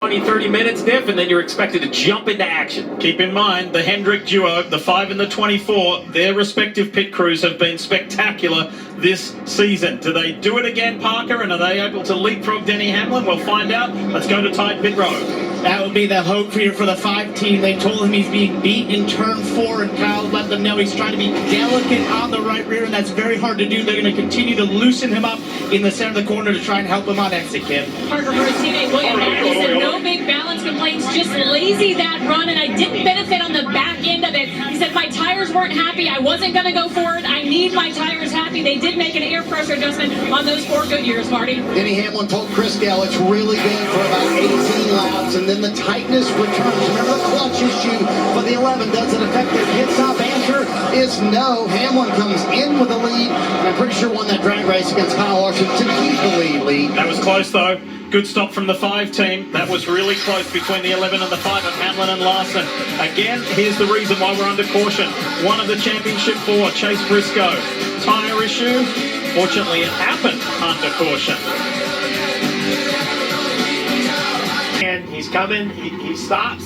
20, 30 minutes, Diff, and then you're expected to jump into action. Keep in mind, the Hendrick duo, the 5 and the 24, their respective pit crews have been spectacular this season. Do they do it again, Parker, and are they able to leapfrog Denny Hamlin? We'll find out. Let's go to tight pit road. That would be the hope for the 5 team. They told him he's being beat in turn 4, and Kyle let them know he's trying to be delicate on the right rear, and that's very hard to do. They're going to continue to loosen him up in the center of the corner to try and help him on exit, Kim. Parker for his teammate William Byron, he said no big balance complaints, just lazy that run, and I didn't benefit on the back end of it. He said my tires weren't happy. I wasn't going to go forward. I need my tires happy. They did make an air pressure adjustment on those 4 good years, Marty. Denny Hamlin told Chris Gale it's really been for about 18 laps, and then the tightness returns. Remember the clutch issue for the 11. Does it affect their pit stop? Answer is no. Hamlin comes in with the lead, and I'm pretty sure won that drag race against Kyle Larson to keep the lead. That was close, though. Good stop from the 5 team. That was really close between the 11 and the 5 of Hamlin and Larson. Again, here's the reason why we're under caution. One of the championship 4, Chase Briscoe. Tire issue. Fortunately, it happened under caution. And he's coming, he stops,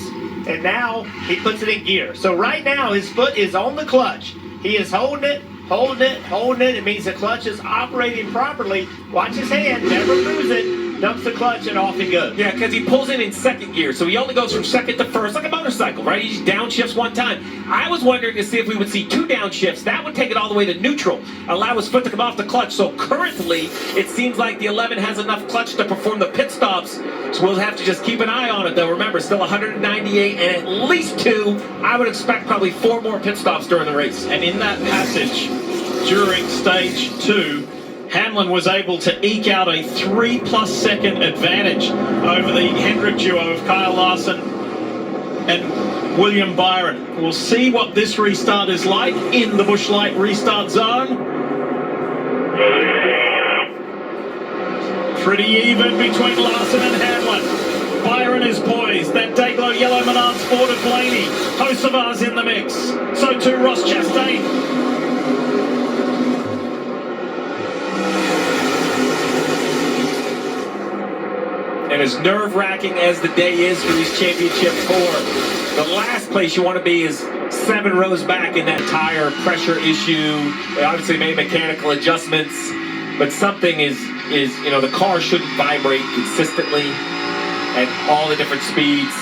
and now he puts it in gear. So right now his foot is on the clutch. He is holding it. It means the clutch is operating properly. Watch his hand, never lose it. Dumps the clutch and off he goes. Yeah, because he pulls in second gear, so he only goes from second to first, like a motorcycle, right? He just downshifts one time. I was wondering to see if we would see 2 downshifts. That would take it all the way to neutral, allow his foot to come off the clutch. So currently, it seems like the 11 has enough clutch to perform the pit stops, so we'll have to just keep an eye on it, though. Remember, still 198 and at least 2. I would expect probably 4 more pit stops during the race. And in that passage, during stage 2, Hamlin was able to eke out a 3+ second advantage over the Hendrick duo of Kyle Larson and William Byron. We'll see what this restart is like in the Busch Light restart zone. Pretty even between Larson and Hamlin. Byron is poised. That Dayglow Yellow Menard Sport of Blaney. Hocevar's in the mix. So too Ross Chastain. And as nerve-wracking as the day is for these championship 4, the last place you want to be is 7 rows back in that tire pressure issue. They obviously made mechanical adjustments, but something is the car shouldn't vibrate consistently at all the different speeds.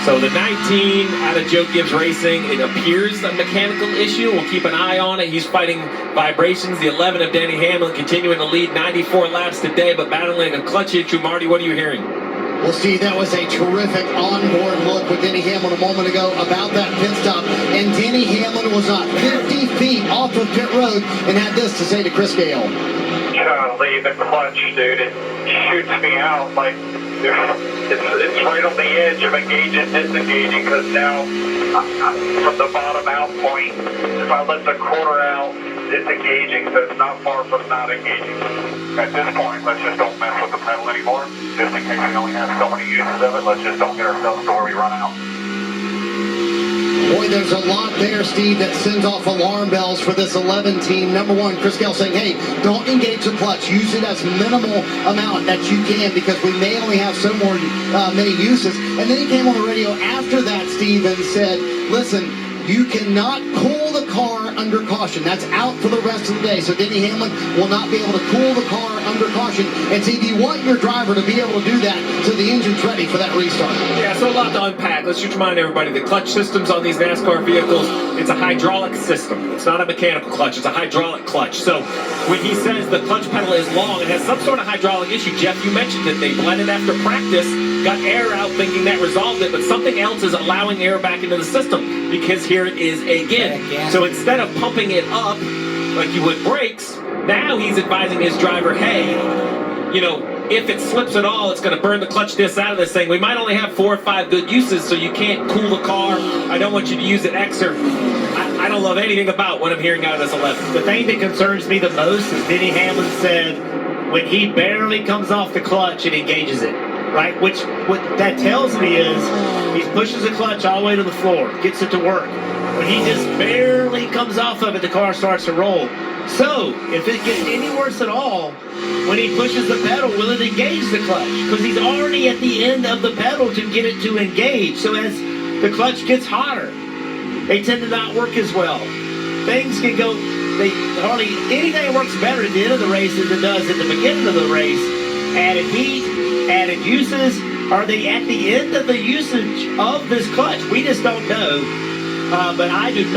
So the 19 out of Joe Gibbs Racing, it appears a mechanical issue. We'll keep an eye on it. He's fighting vibrations. The 11 of Denny Hamlin continuing to lead 94 laps today, but battling a clutch issue. Marty, what are you hearing? Well, Steve, that was a terrific onboard look with Denny Hamlin a moment ago about that pit stop. And Denny Hamlin was not 50 feet off of pit road and had this to say to Chris Gale. Golly, the clutch, dude, it shoots me out like it's right on the edge of engaging, disengaging, because now from the bottom out point, if I let the quarter out, it's engaging, so it's not far from not engaging. At this point, let's just don't mess with the pedal anymore, just in case we only have so many uses of it. Let's just don't get ourselves to where we run out. Boy, there's a lot there, Steve, that sends off alarm bells for this 11 team. Number 1, Chris Gale saying, hey, don't engage the clutch. Use it as minimal amount that you can, because we may only have so many uses. And then he came on the radio after that, Steve, and said, listen, you cannot cool the car under caution. That's out for the rest of the day. So Denny Hamlin will not be able to cool the car under caution. And Steve, you want your driver to be able to do that so the engine's ready for that restart. Yeah, so a lot to unpack. Let's just remind everybody, the clutch systems on these NASCAR vehicles, it's a hydraulic system. It's not a mechanical clutch, it's a hydraulic clutch. So when he says the clutch pedal is long, it has some sort of hydraulic issue. Jeff, you mentioned that they blended after practice, got air out thinking that resolved it, but something else is allowing air back into the system, because here it is again. So instead of pumping it up like you would brakes, now he's advising his driver, hey, if it slips at all, it's going to burn the clutch disc out of this thing. We might only have 4 or 5 good uses, so you can't cool the car. I don't want you to use it extra. I don't love anything about what I'm hearing out of this 11. The thing that concerns me the most is Denny Hamlin said when he barely comes off the clutch, it engages it. Right? What that tells me is he pushes the clutch all the way to the floor, gets it to work. When he just barely comes off of it, the car starts to roll. So, if it gets any worse at all, when he pushes the pedal, will it engage the clutch? Because he's already at the end of the pedal to get it to engage. So as the clutch gets hotter, they tend to not work as well. Things can go, anything works better at the end of the race than it does at the beginning of the race. Added heat, added uses. Are they at the end of the usage of this clutch? We just don't know. But I do not.